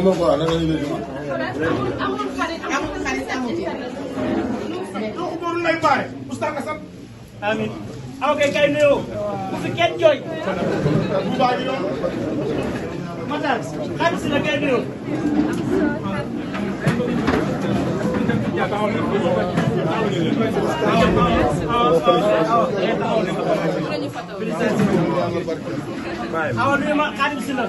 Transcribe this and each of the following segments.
ma ko nan la liggéey ci man. amul xarit amul ci. lu lay baare Oustaz nga sant. amiin aw kay kay nuyoo bu fi kenn jooy. bu baax gi noonu. Matar xaalis la kay nuyoo. awa nuyu ma xaadim si la.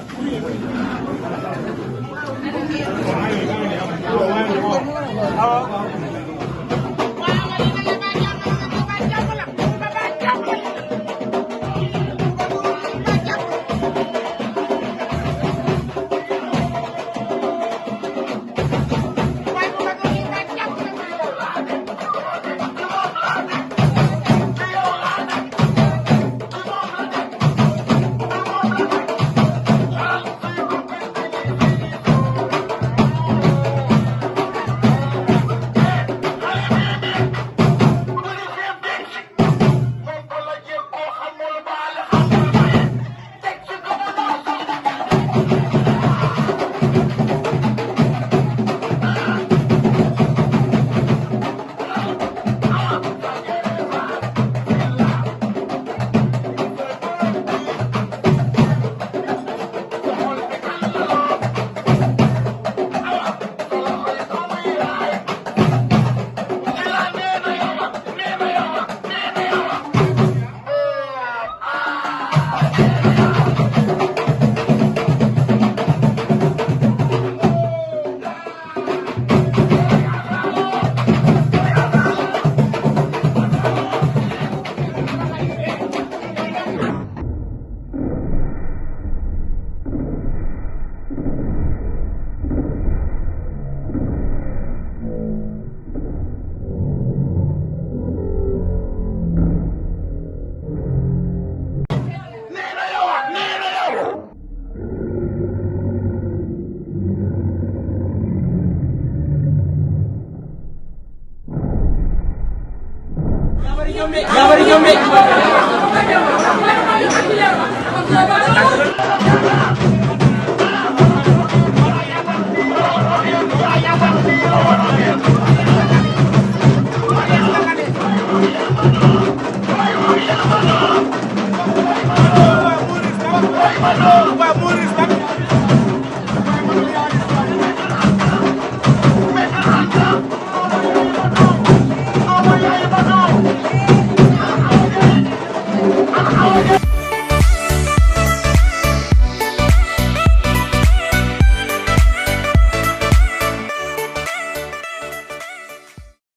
Gabari Jombe.